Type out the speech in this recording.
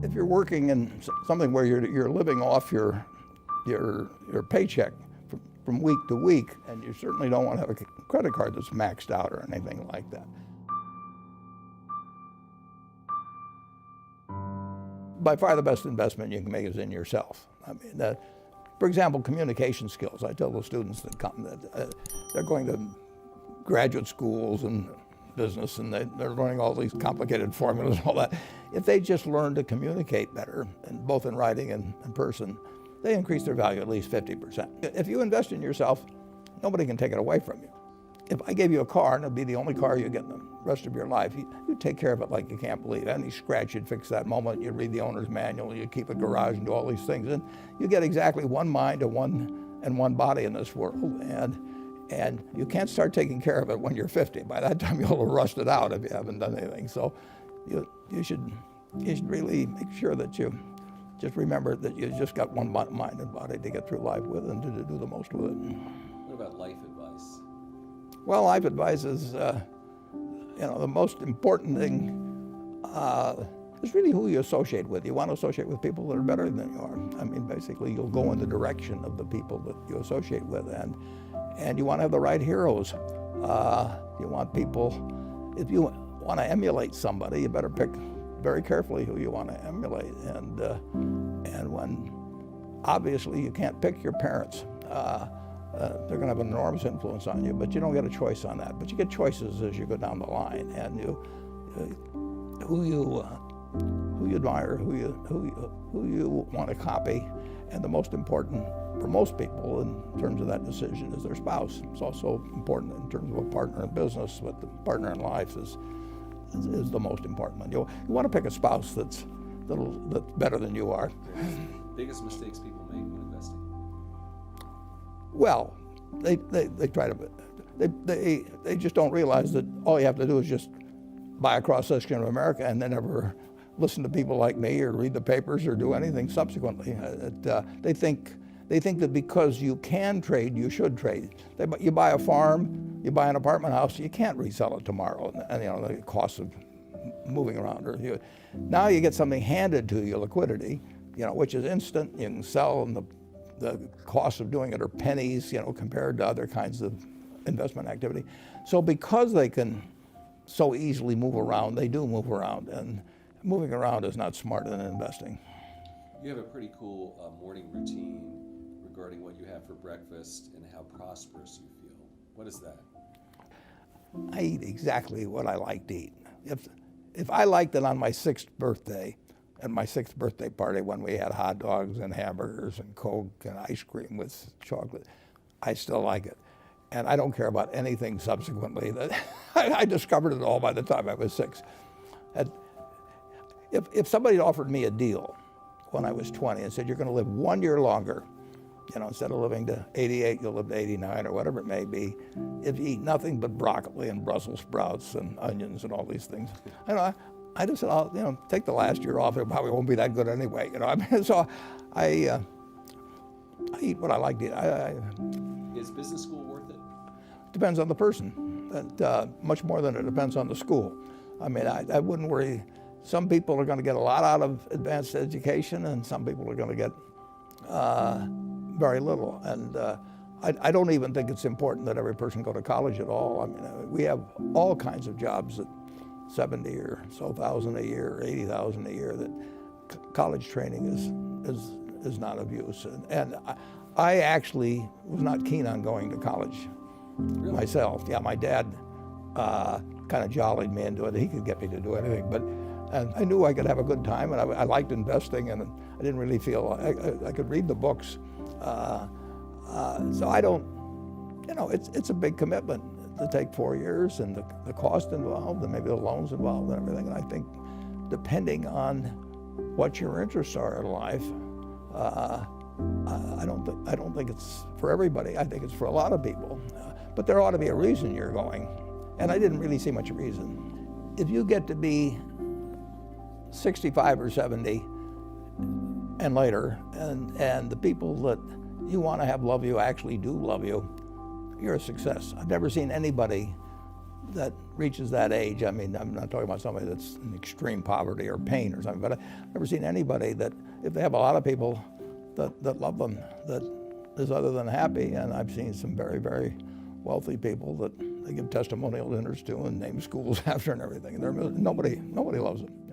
If you're working in something where you're living off your paycheck from week to week, and you certainly don't want to have a credit card that's maxed out or anything like that. By far the best investment you can make is in yourself. I mean, for example, communication skills. I tell the students that come that they're going to graduate schools and business, and they're learning all these complicated formulas and all that. If they just learn to communicate better, and both in writing and in person, they increase their value at least 50%. If you invest in yourself, nobody can take it away from you. If I gave you a car, and it'd be the only car you get in the rest of your life, you'd take care of it like you can't believe. Any scratch, you'd fix that moment, you'd read the owner's manual, you'd keep a garage and do all these things. And you get exactly one mind and one body in this world. And you can't start taking care of it when you're 50. By that time, you'll have rusted out if you haven't done anything. So you should really make sure that you just remember that you just got one mind and body to get through life with and to do the most with it. What about life advice? Well, life advice is, the most important thing is really who you associate with. You want to associate with people that are better than you are. I mean, basically, you'll go in the direction of the people that you associate with, and you want to have the right heroes. You want people, if you want to emulate somebody, you better pick very carefully who you want to emulate. And when, obviously, you can't pick your parents. They're going to have an enormous influence on you, but you don't get a choice on that. But you get choices as you go down the line, and who you admire, who you want to copy, and the most important for most people in terms of that decision is their spouse. It's also important in terms of a partner in business, but the partner in life is the most important one. You want to pick a spouse that's better than you are. Biggest mistakes people make when investing? Well, they try to, they just don't realize that all you have to do is just buy a cross-section of America and then never listen to people like me or read the papers or do anything subsequently. They think that because you can trade, you should trade. You buy a farm, you buy an apartment house, you can't resell it tomorrow, and the cost of moving around. Now you get something handed to you, liquidity, which is instant. You can sell, and the cost of doing it are pennies, compared to other kinds of investment activity. So because they can so easily move around, they do move around, and moving around is not smarter than investing. You have a pretty cool morning routine regarding what you have for breakfast and how prosperous you feel. What is that? I eat exactly what I like to eat. If I liked it on my 6th birthday, at my 6th birthday party when we had hot dogs and hamburgers and Coke and ice cream with chocolate, I still like it. And I don't care about anything subsequently. I discovered it all by the time I was 6. If somebody offered me a deal when I was 20 and said, you're going to live 1 year longer, instead of living to 88, you'll live to 89 or whatever it may be, if you eat nothing but broccoli and Brussels sprouts and onions and all these things, I just said, I'll take the last year off. It probably won't be that good anyway. So I eat what I like to eat. Is business school worth it? Depends on the person. Much more than it depends on the school. I mean, I wouldn't worry. Some people are going to get a lot out of advanced education, and some people are going to get very little. And I don't even think it's important that every person go to college at all. I mean, we have all kinds of jobs at 70 or so thousand a year, or 80,000 a year, that college training is not of use. And I actually was not keen on going to college myself. Yeah, my dad kind of jollied me into it. He could get me to do anything, but I knew I could have a good time, and I liked investing, and I didn't really feel I could read the books. So I don't, it's a big commitment to take 4 years, and the cost involved, and maybe the loans involved and everything. And I think depending on what your interests are in life, I don't think it's for everybody. I think it's for a lot of people. But there ought to be a reason you're going. And I didn't really see much reason. If you get to be 65 or 70 and later, and the people that you want to have love you actually do love you, you're a success. I've never seen anybody that reaches that age. I mean, I'm not talking about somebody that's in extreme poverty or pain or something, but I've never seen anybody that, if they have a lot of people that love them, that is other than happy. And I've seen some very, very wealthy people that they give testimonial dinners to and name schools after and everything. And nobody loves them.